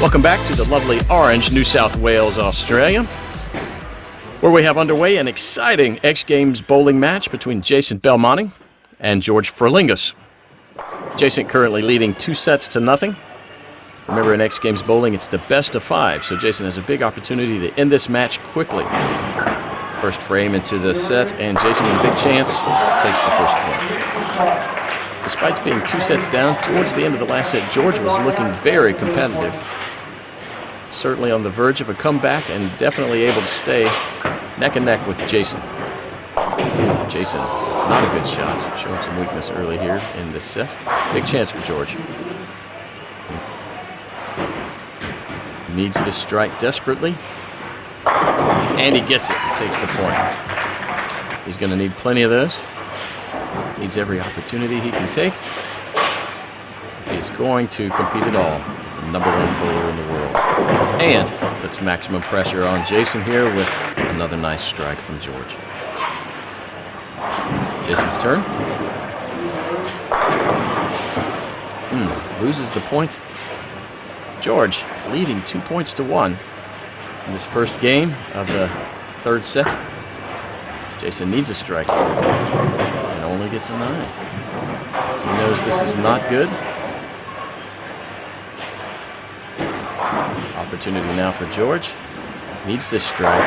Welcome back to the lovely Orange, New South Wales, Australia, where we have underway an exciting X Games bowling match between Jason Belmonte and George Frilingos. Jason currently leading 2-0. Remember, in X Games bowling, it's the best of 5, so Jason has a big opportunity to end this match quickly. First frame into the set, and Jason with a big chance takes the first point. Despite being 2 sets down, towards the end of the last set, George was looking very competitive. Certainly on the verge of a comeback and definitely able to stay neck and neck with Jason. Jason, it's not a good shot. Showing some weakness early here in this set. Big chance for George. Needs this strike desperately. And he gets it. Takes the point. He's going to need plenty of those. Needs every opportunity he can take. He's going to compete at all. The #1 bowler in the world. And puts maximum pressure on Jason here with another nice strike from George. Jason's turn. Loses the point. George leading 2 points to 1 in this first game of the third set. Jason needs a strike and only gets a 9. He knows this is not good. Opportunity now for George. Needs this strike.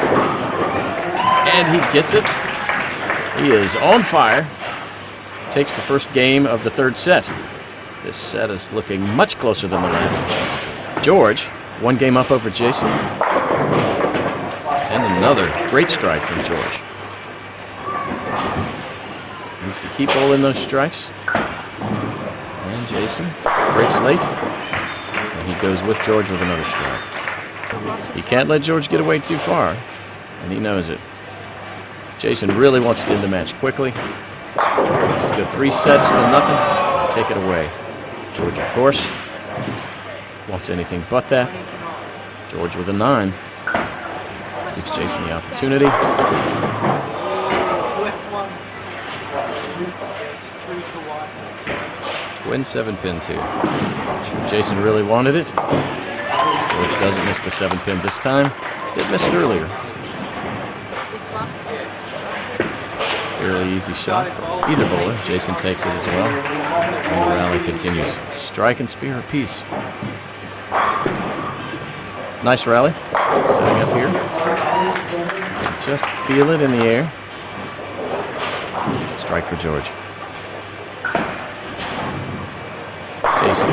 And he gets it. He is on fire. Takes the first game of the third set. This set is looking much closer than the last. George, 1 game up over Jason. And another great strike from George. Needs to keep bowling those strikes. And Jason breaks late. And he goes with George with another strike. He can't let George get away too far, and he knows it. Jason really wants to end the match quickly. Wants to go 3 sets to nothing and take it away. George, of course, wants anything but that. George with a 9. Gives Jason the opportunity. Twin 7 pins here. Jason really wanted it. George doesn't miss the 7 pin this time. Did miss it earlier. Fairly easy shot for either bowler. Jason takes it as well. And the rally continues. Strike and spear apiece. Nice rally. Setting up here. You can just feel it in the air. Strike for George. Jason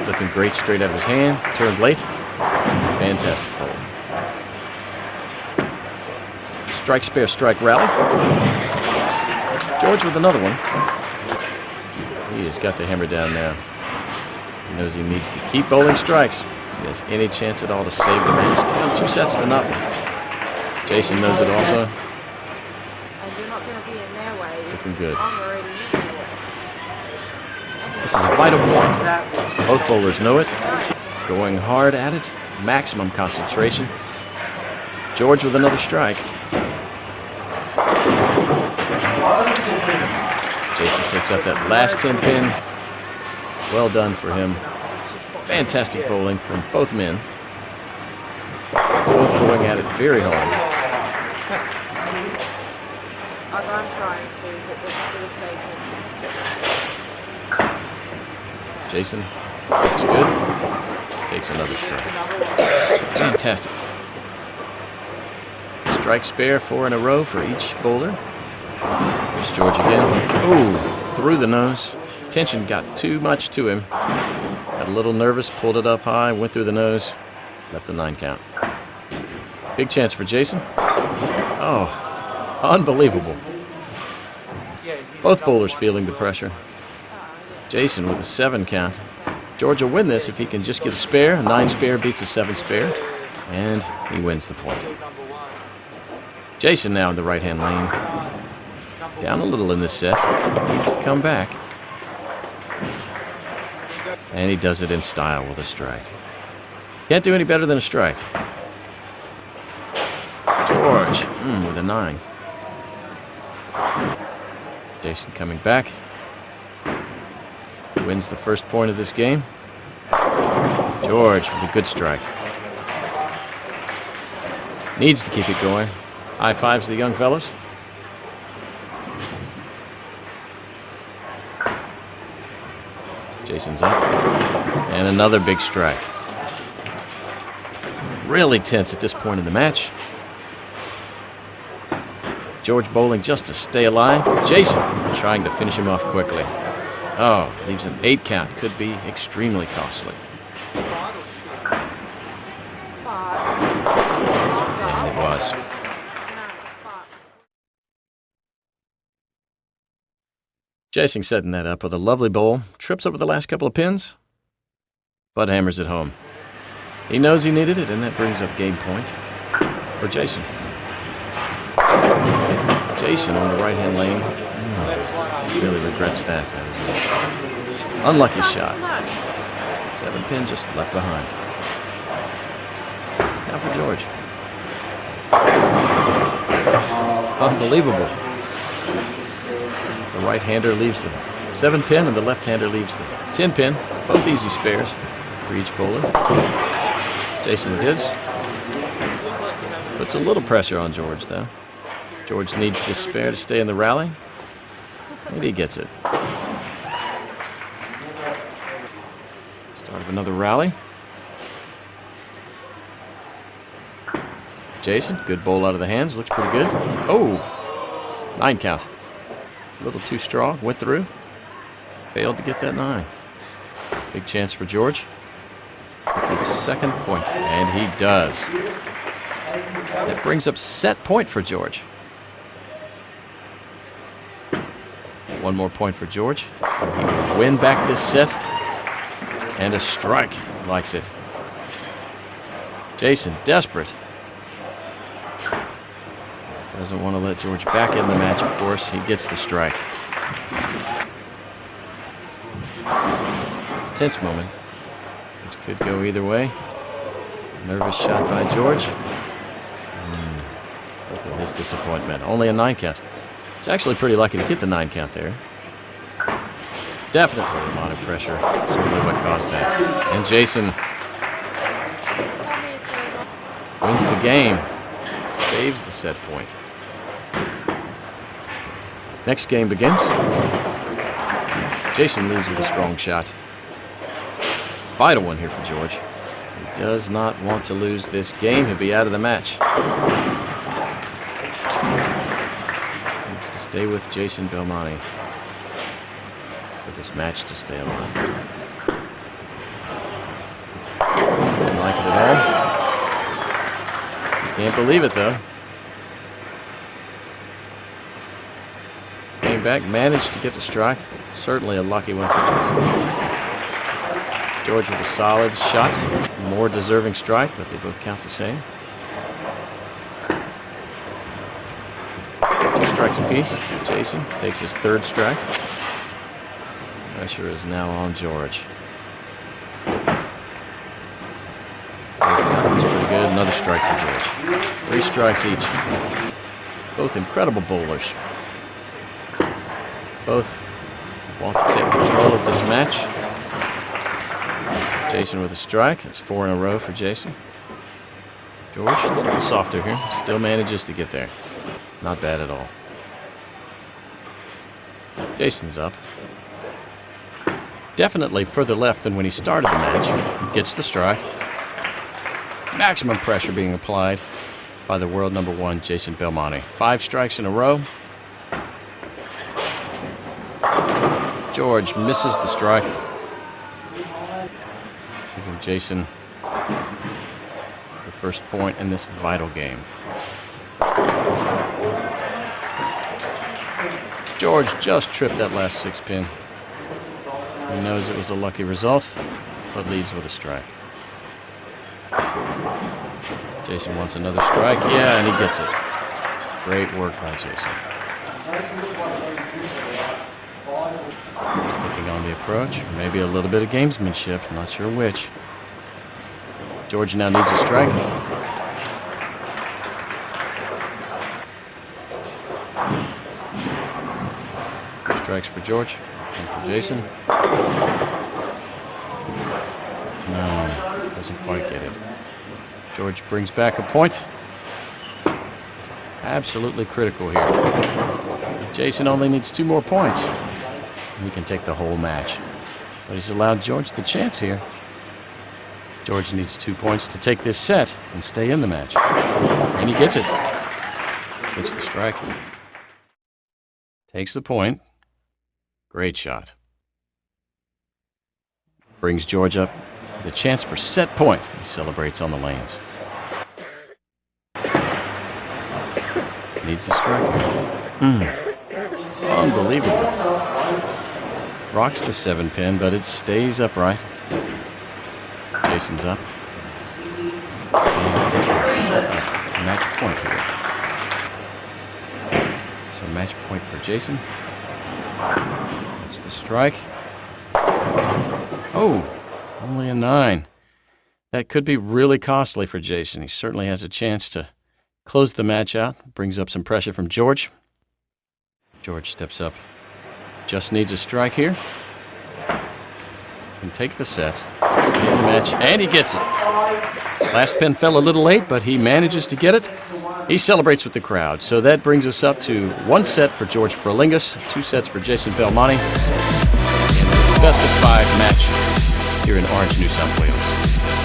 looking great straight out of his hand. Turned late. Fantastic bowl. Strike, spare, strike, rally. George with another one. He has got the hammer down now. He knows he needs to keep bowling strikes if he has any chance at all to save the match. Down 2 sets to nothing. Jason knows it also. Looking good. This is a vital point. Both bowlers know it. Going hard at it. Maximum concentration. George with another strike. Jason takes out that last 10 pin. Well done for him. Fantastic bowling from both men. Both going at it very hard. I'm trying to hit this for the sake of... Jason looks good. Takes another strike. Fantastic. Strike spare 4 in a row for each bowler. There's George again. Oh, through the nose. Tension got too much to him. Got a little nervous, pulled it up high, went through the nose, left the 9 count. Big chance for Jason. Oh, unbelievable. Both bowlers feeling the pressure. Jason with a 7 count. George will win this if he can just get a spare. A 9 spare beats a 7 spare. And he wins the point. Jason now in the right-hand lane. Down a little in this set. Needs to come back. And he does it in style with a strike. Can't do any better than a strike. George with a 9. Jason coming back. Wins the first point of this game. George with a good strike. Needs to keep it going. High fives the young fellows. Jason's up. And another big strike. Really tense at this point in the match. George bowling just to stay alive. Jason trying to finish him off quickly. Oh, leaves an 8 count. Could be extremely costly. And it was. Jason setting that up with a lovely bowl. Trips over the last couple of pins, but hammers it home. He knows he needed it, and that brings up game point for Jason. Jason on the right-hand lane. He really regrets that. That was an unlucky shot. 7 pin just left behind. Now for George. Unbelievable. The right-hander leaves the 7 pin, and the left-hander leaves the 10 pin. Both easy spares for each bowler. Jason with his. Puts a little pressure on George, though. George needs this spare to stay in the rally, and he gets it. Start of another rally. Jason, good bowl out of the hands, looks pretty good. Oh, 9 count. A little too strong, went through. Failed to get that 9. Big chance for George. With second point, and he does. That brings up set point for George. 1 more point for George. He will win back this set. And a strike. Likes it. Jason, desperate. Doesn't want to let George back in the match, of course. He gets the strike. Tense moment. This could go either way. Nervous shot by George. Look at his disappointment. Only a 9 count. It's actually pretty lucky to get the 9 count there. Definitely a lot of pressure. Certainly what caused that. And Jason wins the game. Saves the set point. Next game begins. Jason leads with a strong shot. Vital one here for George. He does not want to lose this game. He'll be out of the match. Needs to stay with Jason Belmonte for this match to stay alive. Didn't like it at all. Can't believe it, though. Came back, managed to get the strike. Certainly a lucky one for Jason. George with a solid shot. More deserving strike, but they both count the same. 2 strikes apiece. Jason takes his 3rd strike. Pressure is now on George. That's pretty good. Another strike for George. 3 strikes each. Both incredible bowlers. Both want to take control of this match. Jason with a strike. That's 4 in a row for Jason. George, a little bit softer here. Still manages to get there. Not bad at all. Jason's up. Definitely further left than when he started the match. Gets the strike. Maximum pressure being applied by the world number 1, Jason Belmonte. 5 strikes in a row. George misses the strike. Giving Jason the first point in this vital game. George just tripped that last 6 pin. He knows it was a lucky result, but leads with a strike. Jason wants another strike. Yeah, and he gets it. Great work by Jason. Sticking on the approach. Maybe a little bit of gamesmanship. Not sure which. George now needs a strike. Strikes for George. And for Jason. No. Doesn't quite get it. George brings back a point. Absolutely critical here. Jason only needs 2 more points. He can take the whole match. But he's allowed George the chance here. George needs 2 points to take this set and stay in the match. And he gets it. Hits the strike. Takes the point. Great shot. Brings George up the chance for set point. He celebrates on the lanes. Needs the strike. Unbelievable. Rocks the 7-pin, but it stays upright. Jason's up. And set up match point here. So match point for Jason. That's the strike. Oh, only a 9. That could be really costly for Jason. He certainly has a chance to close the match out. Brings up some pressure from George. George steps up. Just needs a strike here. Can take the set. Stay in the match, and he gets it. Last pin fell a little late, but he manages to get it. He celebrates with the crowd. So that brings us up to 1 set for George Frilingos, 2 sets for Jason Belmonte. Best of 5 match here in Orange, New South Wales.